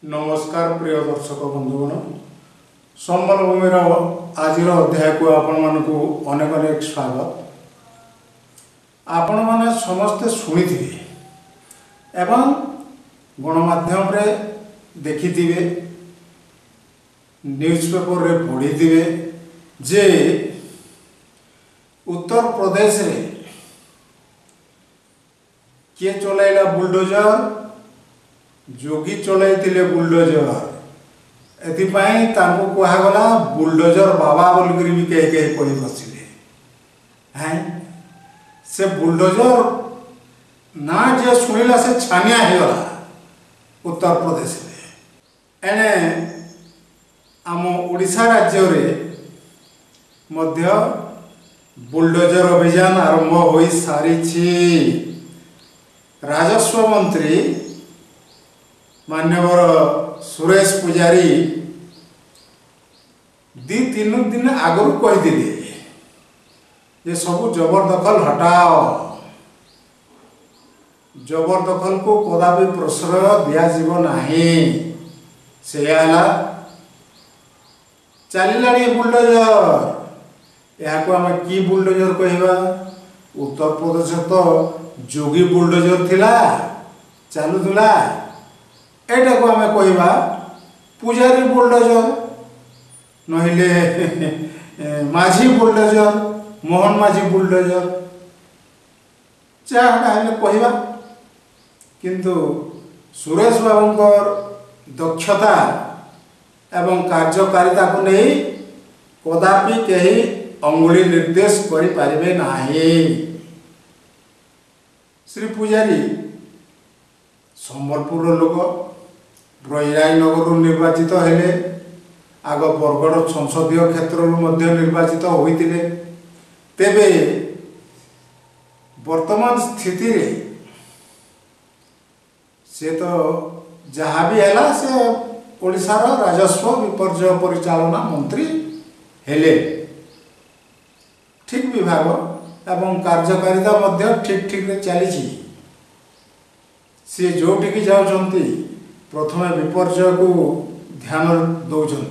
नमस्कार प्रिय दर्शक बंधुगण संबल भूमिर आज अध्याय को आपण मानक अनेक अनेक स्वागत। आपण माने समस्ते शुणी एवं गणमाध्यम रे देखि न्यूज़पेपर रे पढ़ी जे उत्तर प्रदेश रे किए चलाइला बुलडोजर जोगी चलैतिले बुलडोजर एथिपाई तांको कहगला बुलडोजर बाबा बोलकर भी कह कह पढ़ी बसिले हैं से बुलडोजर ना जे सुनिला से छानिया हेगला उत्तर प्रदेश रे एने आम ओडिशा राज्य रे मध्य बुलडोजर अभियान आरंभ हो सारी। राजस्व मंत्री मान्यवर सुरेश पुजारी दी तीन दिन आगु कही ये सब जबरदखल हटाओ, जबरदखल को कदापि प्रश्रय दिज्व नहीं से चलला बुलडोजर या कि बुलडोजर कहवा उत्तर प्रदेश तो जोगी बुलडोजर थिला चलुला एटा को आम कहवा पुजारी बुलडोजर नहिले माझी बुलडोजर मोहन माझी बुलडोजर चाहे कहवा किंतु सुरेश बाबूंकर दक्षता एवं कार्यकारिता को नहीं कदापि कहीं अंगुली निर्देश करि पारिबे नाही। श्री पुजारी संबलपुर लोक ब्रजराजनगर निर्वाचित हेले आग बरगड़ संसदीय क्षेत्र निर्वाचित होइतिले तेबे वर्तमान स्थिति रे से तो जहाँ भी है से ओडिशार राजस्व विपर्यय परिचालना मंत्री हेले ठीक विभाग एवं कार्यकारिता मध्य ठीक ठीक रे चली सी जोटिकी जाउछंती प्रथम विपर्यय को ध्यान दौरान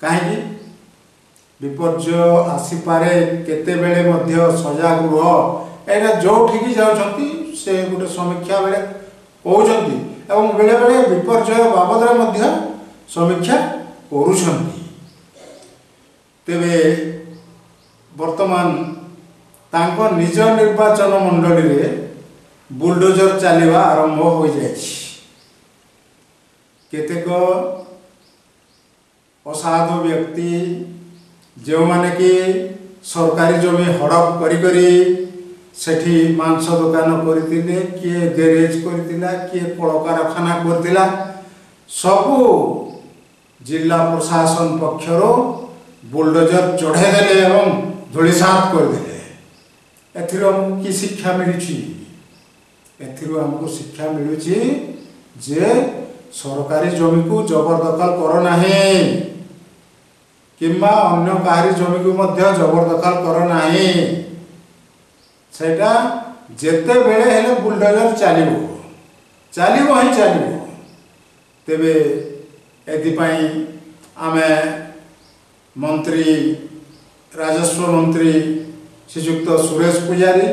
कहीं विपर्यय आसीपे केते बेले मध्य सजाग रुह एटा जोटिकी जाउछंती से गोटे समीक्षा बेले कहउछंती एवं बेले बेले विपर्यय बाबद मध्य समीक्षा करूछंती। तेबे वर्तमान तांको निज निर्वाचन मंडली रे बुलडोजर चलवा आरंभ हो जाए। केतेक असाधु व्यक्ति जो माने कि सरकारी जमी हड़प करी सेठी मांस दुकान करथिले किए गैरेज करथिला किए कल कारखाना करथिला सबू जिला प्रशासन पक्षर बुलडोजर चढ़े देले एवं धूलिसात कर देले। एथिरो हमको की शिक्षा मिलुची एथिरो हमको शिक्षा मिलुची जे सरकारी जमी को जबरदखल कर नाही किंबा अन्य काहारी जमी को मध्य जबरदखल कर नाही सेटा जेते बेले हेले बुलडोजर चलिबो ही चलिबो। तेबे एथिपाई आमे मंत्री राजस्व मंत्री श्रीयुक्त सुरेश पुजारी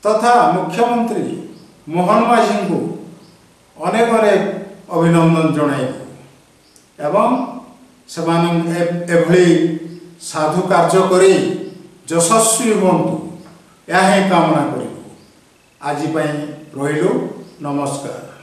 तथा मुख्यमंत्री मोहन माझी को अनेक अनेक अभिनंदन जणाइबु एवं एभली साधु कार्य करी यशस्वी बनतु या कामना करूँ। आज रहिलु नमस्कार।